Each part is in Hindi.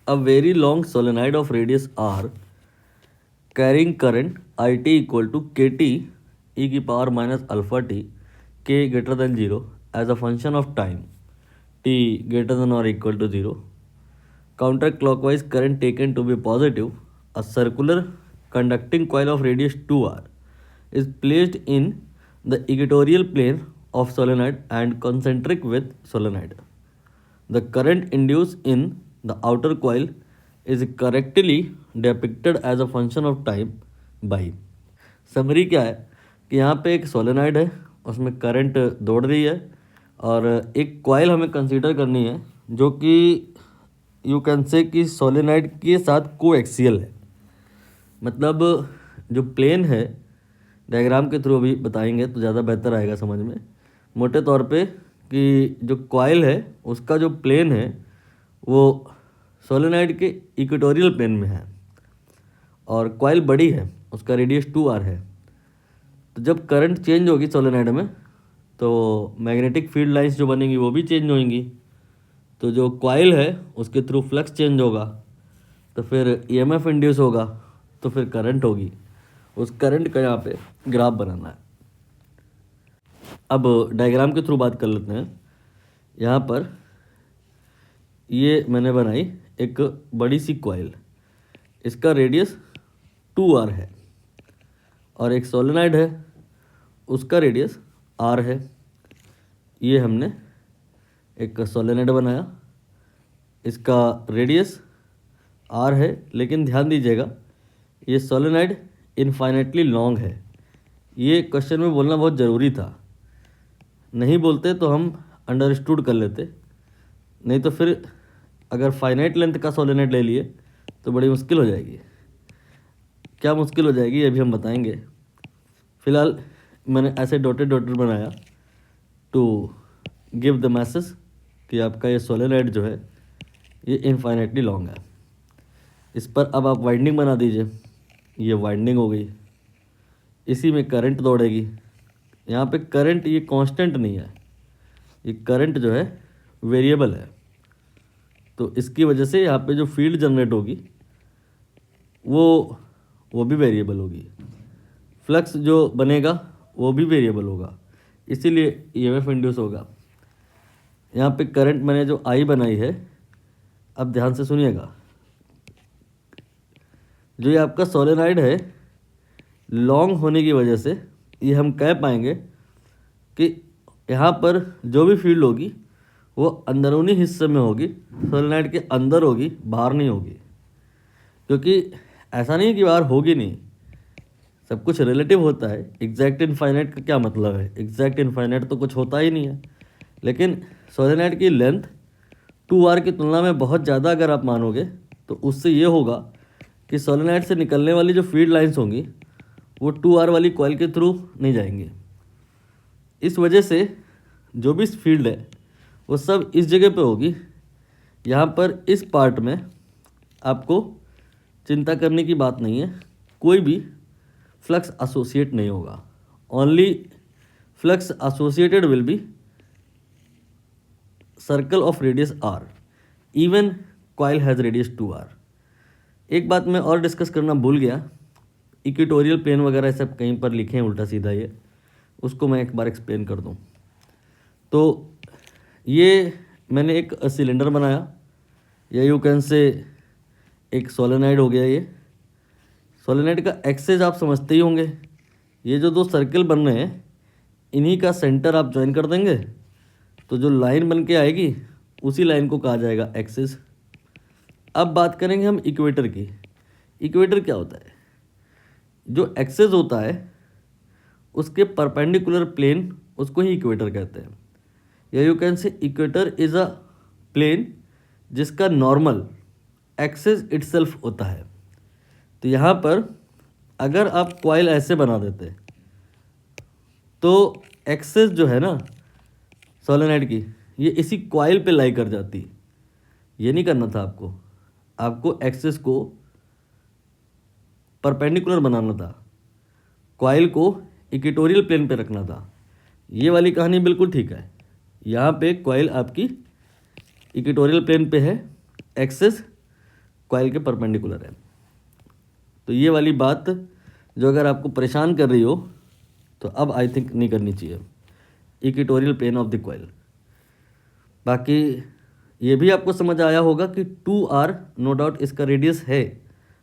A very long solenoid of radius r carrying current IT equal to KT e की power minus alpha t k greater than 0 as a function of time t greater than or equal to 0. Counterclockwise current taken to be positive. A circular conducting coil of radius 2r is placed in the equatorial plane of solenoid and concentric with solenoid. The current induced in the outer coil is correctly depicted as a function of time by. Summary क्या है कि यहाँ पे एक सोलेनॉइड है, उसमें करंट दौड़ रही है और एक कॉइल हमें कंसीडर करनी है जो कि यू कैन से कि सोलेनॉइड के साथ कोएक्सियल है। मतलब जो प्लेन है, डायग्राम के थ्रू अभी बताएंगे तो ज़्यादा बेहतर आएगा समझ में। मोटे तौर पे कि जो कॉइल है उसका जो प्लेन है वो सोलेनॉइड के इक्वेटोरियल प्लेन में है और कॉइल बड़ी है, उसका रेडियस 2r है। तो जब करंट चेंज होगी सोलेनॉइड में तो मैग्नेटिक फील्ड लाइंस जो बनेंगी वो भी चेंज होंगी। तो जो कॉइल है उसके थ्रू फ्लक्स चेंज होगा, तो फिर ईएमएफ इंड्यूस होगा, तो फिर करंट होगी। उस करंट का यहाँ पे ग्राफ बनाना है। अब डायग्राम के थ्रू बात कर लेते हैं। यहाँ पर ये मैंने बनाई एक बड़ी सी कॉइल, इसका रेडियस 2r है और एक सोलेनॉइड है उसका रेडियस r है। ये हमने एक सोलेनॉइड बनाया, इसका रेडियस r है, लेकिन ध्यान दीजिएगा ये सोलेनॉइड इनफाइनेटली लॉन्ग है। ये क्वेश्चन में बोलना बहुत ज़रूरी था, नहीं बोलते तो हम अंडरस्टूड कर लेते, नहीं तो फिर अगर फाइनाइट लेंथ का सोलेनॉइड ले लिए तो बड़ी मुश्किल हो जाएगी। क्या मुश्किल हो जाएगी ये भी हम बताएंगे। फिलहाल मैंने ऐसे डॉटेड बनाया टू गिव द मैसेज कि आपका ये सोलेनॉइड जो है ये इनफाइनाइटली लॉन्ग है। इस पर अब आप वाइंडिंग बना दीजिए, ये वाइंडिंग हो गई, इसी में करंट दौड़ेगी। यहाँ पे करंट ये कांस्टेंट नहीं है, ये करंट जो है वेरिएबल है, तो इसकी वजह से यहाँ पे जो फील्ड जनरेट होगी वो भी वेरिएबल होगी। फ्लक्स जो बनेगा वो भी वेरिएबल होगा, इसीलिए ईएमएफ इंड्यूस होगा। यहाँ पे करंट मैंने जो आई बनाई है, अब ध्यान से सुनिएगा। जो ये आपका सोलेनॉइड है लॉन्ग होने की वजह से ये हम कह पाएंगे कि यहाँ पर जो भी फील्ड होगी वो अंदरूनी हिस्से में होगी, सोलेनॉइड के अंदर होगी, बाहर नहीं होगी। क्योंकि ऐसा नहीं कि बाहर होगी नहीं, सब कुछ रिलेटिव होता है। एग्जैक्ट इनफाइनाइट का क्या मतलब है? एग्जैक्ट इनफाइनाइट तो कुछ होता ही नहीं है, लेकिन सोलेनॉइड की लेंथ 2r की तुलना में बहुत ज़्यादा अगर आप मानोगे तो उससे ये होगा कि सोलेनॉइड से निकलने वाली जो फील्ड लाइंस होंगी वो 2r वाली कॉइल के थ्रू नहीं जाएंगी। इस वजह से जो भी फील्ड है वो सब इस जगह पे होगी। यहाँ पर इस पार्ट में आपको चिंता करने की बात नहीं है, कोई भी फ्लक्स एसोसिएट नहीं होगा। Only flux associated will be circle of radius r, even coil has radius 2r। एक बात मैं और डिस्कस करना भूल गया, इक्वेटोरियल प्लेन वगैरह सब कहीं पर लिखे हैं उल्टा सीधा, ये उसको मैं एक बार एक्सप्लेन कर दूं। तो ये मैंने एक सिलेंडर बनाया, या यू कैन से एक सोलेनॉइड हो गया। ये सोलेनॉइड का एक्सेस आप समझते ही होंगे, ये जो दो सर्कल बन रहे हैं इन्हीं का सेंटर आप ज्वाइन कर देंगे तो जो लाइन बन के आएगी उसी लाइन को कहा जाएगा एक्सेस। अब बात करेंगे हम इक्वेटर की। इक्वेटर क्या होता है? जो एक्सेस होता है उसके परपेंडिकुलर प्लेन, उसको ही इक्वेटर कहते हैं। या you can say equator is a plane जिसका नॉर्मल एक्सेस इटसेल्फ होता है। तो यहाँ पर अगर आप कॉइल ऐसे बना देते तो एक्सेस जो है ना सोलेनॉइड की, ये इसी कॉइल पे लाई कर जाती। ये नहीं करना था आपको एक्सेस को परपेंडिकुलर बनाना था, कॉइल को इक्वेटोरियल प्लेन पे रखना था। ये वाली कहानी बिल्कुल ठीक है। यहाँ पे कॉइल आपकी इक्वेटोरियल प्लेन पे है, एक्सेस कॉइल के परपेंडिकुलर है। तो ये वाली बात जो अगर आपको परेशान कर रही हो तो अब आई थिंक नहीं करनी चाहिए, equatorial plane of the coil. बाकी ये भी आपको समझ आया होगा कि 2r नो डाउट इसका रेडियस है,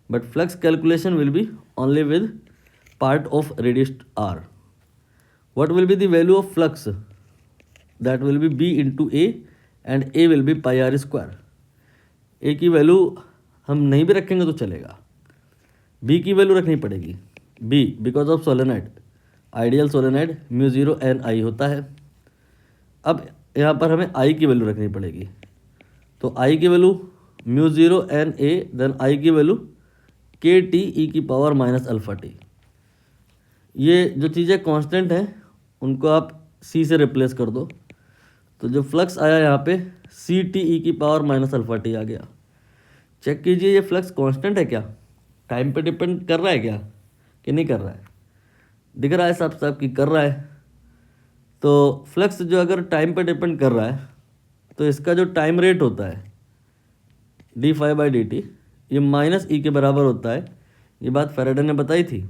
but flux calculation will be only with part of radius r. What will be the value of flux? That will be b into a and a will be pi r square. a की वैल्यू हम नहीं भी रखेंगे तो चलेगा, b की वैल्यू रखनी पड़ेगी। b because of solenoid, ideal solenoid mu zero N I होता है। अब यहाँ पर हमें i की वैल्यू रखनी पड़ेगी, तो i की value mu zero N A, then i की वैल्यू के टी ई की पावर माइनस अल्फ़ा टी। ये जो चीज़ें कांस्टेंट हैं उनको आप c से रिप्लेस कर दो, तो जो फ्लक्स आया यहाँ पे सी टी ई की पावर माइनस अल्फ़ा टी आ गया। चेक कीजिए ये फ्लक्स कांस्टेंट है क्या, टाइम पे डिपेंड कर रहा है क्या कि नहीं कर रहा है। दिख रहा है साफ साफ कि कर रहा है। तो फ्लक्स जो अगर टाइम पे डिपेंड कर रहा है तो इसका जो टाइम रेट होता है D phi by D T ये माइनस ई के बराबर होता है। ये बात फैराडे ने बताई थी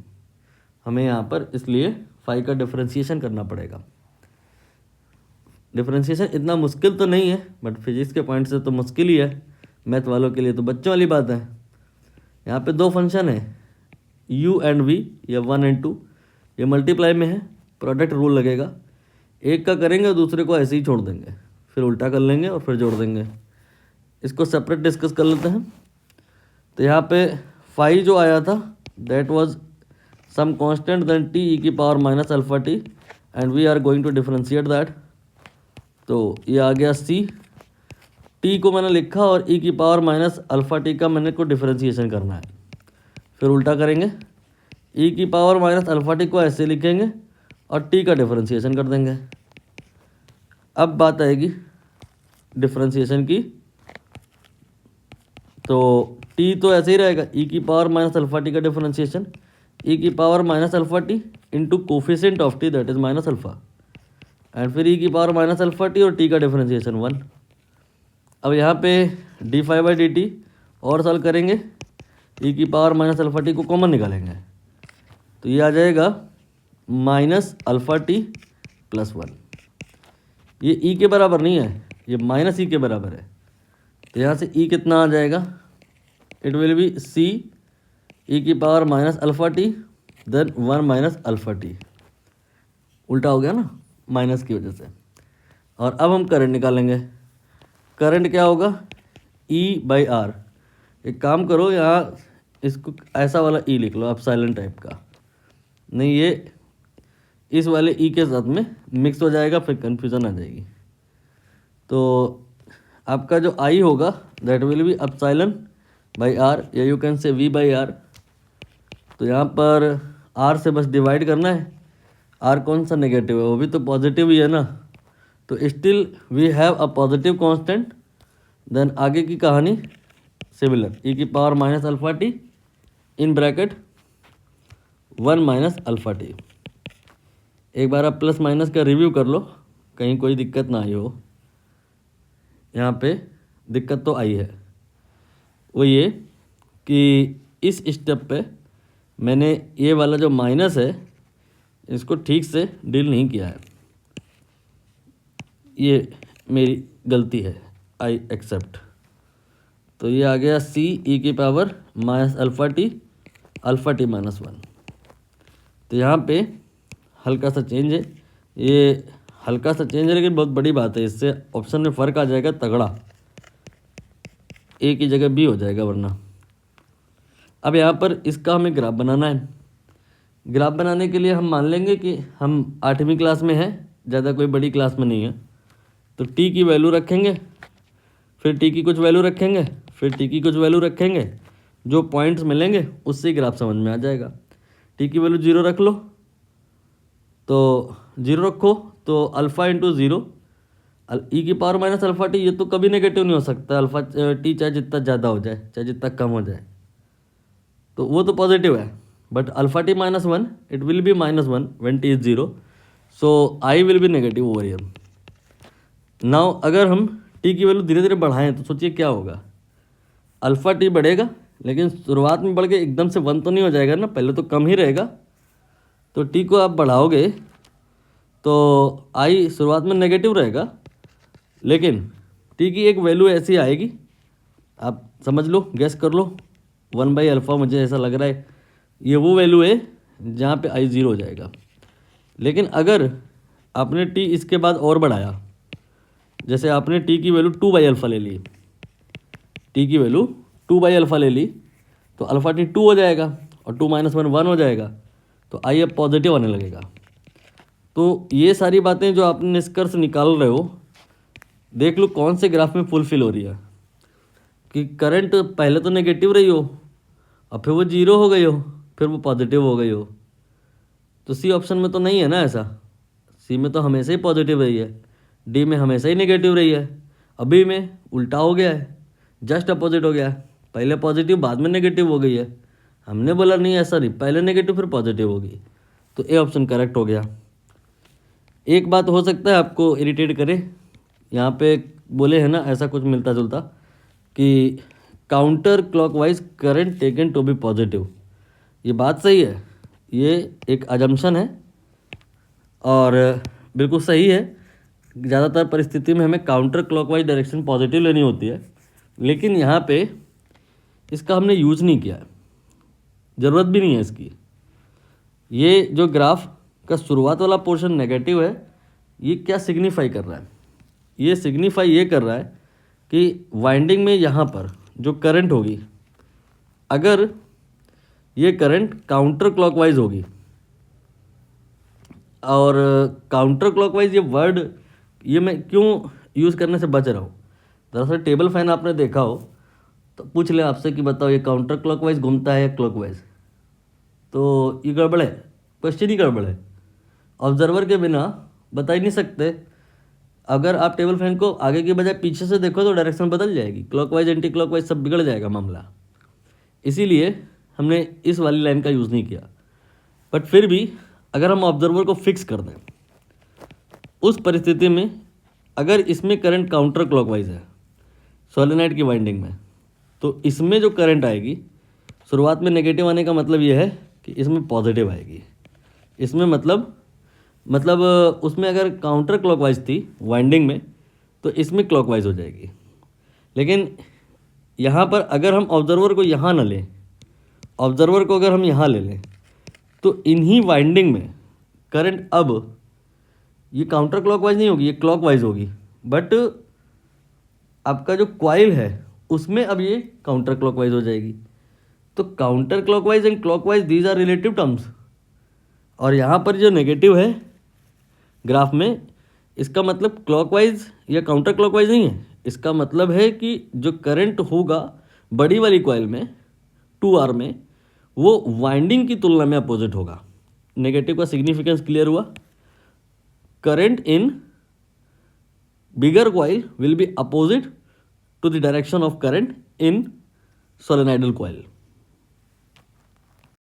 हमें यहाँ पर, इसलिए फाई का डिफरेंशिएशन करना पड़ेगा। डिफरेंशिएशन इतना मुश्किल तो नहीं है, बट फिजिक्स के पॉइंट से तो मुश्किल ही है, मैथ वालों के लिए तो बच्चों वाली बात है। यहाँ पे दो फंक्शन है u एंड v या 1 एंड 2, ये मल्टीप्लाई में है, प्रोडक्ट रूल लगेगा। एक का करेंगे दूसरे को ऐसे ही छोड़ देंगे, फिर उल्टा कर लेंगे और फिर जोड़ देंगे। इसको सेपरेट डिस्कस कर लेते हैं। तो यहाँ पे फाई जो आया था that was some constant then T E की power minus alpha T and we are going to differentiate that. तो ये आ गया सी, टी को मैंने लिखा और ई की पावर माइनस अल्फ़ा टी का मैंने को डिफरेंशिएशन करना है, फिर उल्टा करेंगे। ई की पावर माइनस अल्फ़ा टी को ऐसे लिखेंगे और टी का डिफरेंशिएशन कर देंगे। अब बात आएगी डिफरेंशिएशन की, तो टी तो ऐसे ही रहेगा, ई की पावर माइनस अल्फ़ा टी का डिफरेंशिएशन, ई की power minus alpha T into coefficient of T that is minus alpha, and फिर ई की पावर माइनस अल्फ़ा टी और टी का डिफरेंशिएशन 1। अब यहाँ पे D phi by D T और सॉल्व करेंगे, ई की पावर माइनस अल्फ़ा टी को कॉमन निकालेंगे, तो ये आ जाएगा माइनस अल्फ़ा टी प्लस 1। ये ई के बराबर नहीं है, ये माइनस ई के बराबर है। तो यहाँ से ई कितना आ जाएगा, it will be C E की power minus alpha T then 1 minus alpha T. उल्टा हो गया ना माइनस की वजह से। और अब हम करंट निकालेंगे। करंट क्या होगा, ई बाई आर। एक काम करो, यहाँ इसको ऐसा वाला ई लिख लो आप, साइलेंट टाइप का नहीं, ये इस वाले ई के साथ में मिक्स हो जाएगा, फिर कन्फ्यूज़न आ जाएगी। तो आपका जो आई होगा that will be epsilon by R, या you can say V by R. तो यहाँ पर आर से बस डिवाइड करना है। आर कौन सा नेगेटिव है, वो भी तो पॉजिटिव ही है ना, तो still we have a positive constant. Then आगे की कहानी सिमिलर, ई की power minus alpha T in bracket 1 minus alpha T. एक बार आप प्लस माइनस का रिव्यू कर लो, कहीं कोई दिक्कत ना आई हो। यहाँ पे दिक्कत तो आई है, वो ये कि इस स्टेप पे मैंने ये वाला जो माइनस है इसको ठीक से डील नहीं किया है, ये मेरी गलती है, आई एक्सेप्ट। तो ये आ गया सी ई की power minus alpha T minus 1। तो यहाँ पे हल्का सा चेंज है, ये हल्का सा चेंज है लेकिन बहुत बड़ी बात है, इससे ऑप्शन में फ़र्क आ जाएगा तगड़ा, ए की जगह बी हो जाएगा वरना। अब यहाँ पर इसका हमें ग्राफ बनाना है। ग्राफ बनाने के लिए हम मान लेंगे कि हम 8वीं क्लास में हैं, ज़्यादा कोई बड़ी क्लास में नहीं है। तो टी की वैल्यू रखेंगे, फिर टी की कुछ वैल्यू रखेंगे, फिर टी की कुछ वैल्यू रखेंगे, जो पॉइंट्स मिलेंगे उससे ग्राफ समझ में आ जाएगा। टी की वैल्यू 0 रख लो, तो 0 रखो तो अल्फ़ा इंटू 0 ई की पावर माइनस अल्फ़ा टी, ये तो कभी नेगेटिव नहीं हो सकता। अल्फ़ा टी चाहे जितना ज़्यादा हो जाए चाहे जितना कम हो जाए, तो वो तो पॉजिटिव है। But alpha T minus 1 it will B minus 1 when T is 0, so I will be negative over here. Now अगर हम टी की वैल्यू धीरे धीरे बढ़ाएं तो सोचिए क्या होगा। अल्फ़ा टी बढ़ेगा, लेकिन शुरुआत में बढ़ के एकदम से 1 तो नहीं हो जाएगा ना, पहले तो कम ही रहेगा। तो टी को आप बढ़ाओगे तो आई शुरुआत में नेगेटिव रहेगा, लेकिन टी की एक वैल्यू ऐसी आएगी, आप समझ लो, गैस कर लो, 1/α मुझे ऐसा लग रहा है ये वो वैल्यू है जहाँ पे आई 0 हो जाएगा। लेकिन अगर आपने टी इसके बाद और बढ़ाया, जैसे आपने टी की वैल्यू 2/α ले ली, टी की वैल्यू 2/α ले ली, तो अल्फ़ा टी 2 हो जाएगा और 2 - 1 1 हो जाएगा, तो आई अब पॉजिटिव आने लगेगा। तो ये सारी बातें जो आपने निष्कर्ष निकाल रहे हो, देख लो कौन से ग्राफ में फुलफिल हो रही है कि करंट पहले तो नेगेटिव रही हो और फिर वो 0 हो गई हो, फिर वो पॉजिटिव हो गई हो। तो सी ऑप्शन में तो नहीं है ना ऐसा, सी में तो हमेशा ही पॉजिटिव रही है, डी में हमेशा ही नेगेटिव रही है, अभी में उल्टा हो गया है, जस्ट अपोजिट हो गया है, पहले पॉजिटिव बाद में नेगेटिव हो गई है। हमने बोला नहीं ऐसा नहीं, पहले नेगेटिव फिर पॉजिटिव होगी, तो ए ऑप्शन करेक्ट हो गया। एक बात हो सकता है आपको इरिटेट करे, यहाँ पे बोले है ना ऐसा कुछ मिलता जुलता कि counter clockwise current taken to be positive. ये बात सही है, ये एक अजम्पशन है और बिल्कुल सही है। ज़्यादातर परिस्थिति में हमें काउंटर क्लॉकवाइज डायरेक्शन पॉजिटिव लेनी होती है, लेकिन यहाँ पे इसका हमने यूज नहीं किया है, ज़रूरत भी नहीं है इसकी। ये जो ग्राफ का शुरुआत वाला पोर्शन नेगेटिव है, ये क्या सिग्निफाई कर रहा है? ये सिग्निफाई ये कर रहा है कि वाइंडिंग में यहाँ पर जो करंट होगी, अगर ये करंट काउंटर क्लॉकवाइज होगी, और काउंटर क्लॉकवाइज ये वर्ड ये मैं क्यों यूज़ करने से बच रहा हूँ, दरअसल टेबल फैन आपने देखा हो तो पूछ ले आपसे कि बताओ ये काउंटर क्लॉकवाइज घूमता है या क्लॉकवाइज, तो ये गड़बड़ है, क्वेश्चन ही गड़बड़ है। ऑब्जर्वर के बिना बता ही नहीं सकते। अगर आप टेबल फैन को आगे के बजाय पीछे से देखो तो डायरेक्शन बदल जाएगी, क्लॉकवाइज एंटी क्लॉकवाइज सब बिगड़ जाएगा मामला। इसीलिए हमने इस वाली लाइन का यूज़ नहीं किया। बट फिर भी अगर हम ऑब्जर्वर को फिक्स कर दें, उस परिस्थिति में अगर इसमें करंट काउंटर क्लॉकवाइज है सोलेनॉइड की वाइंडिंग में, तो इसमें जो करंट आएगी शुरुआत में नेगेटिव आने का मतलब ये है कि इसमें पॉजिटिव आएगी। इसमें मतलब उसमें अगर काउंटर क्लॉकवाइज थी वाइंडिंग में, तो इसमें क्लॉकवाइज हो जाएगी। लेकिन यहाँ पर अगर हम ऑब्जर्वर को यहाँ ना लें, ऑब्जर्वर को अगर हम यहाँ ले लें, तो इन्हीं वाइंडिंग में करंट अब ये काउंटर क्लॉकवाइज नहीं होगी, ये क्लॉकवाइज होगी। बट आपका जो कॉइल है उसमें अब ये काउंटर क्लॉकवाइज हो जाएगी। तो counter clockwise and clockwise these are relative terms. और यहाँ पर जो नेगेटिव है ग्राफ में, इसका मतलब क्लॉकवाइज या काउंटर क्लॉकवाइज नहीं है, इसका मतलब है कि जो करंट होगा बड़ी वाली कॉइल में 2R में, वो वाइंडिंग की तुलना में अपोजिट होगा। नेगेटिव का सिग्निफिकेंस क्लियर हुआ। Current in bigger coil will be opposite to the direction of current in solenoidal coil.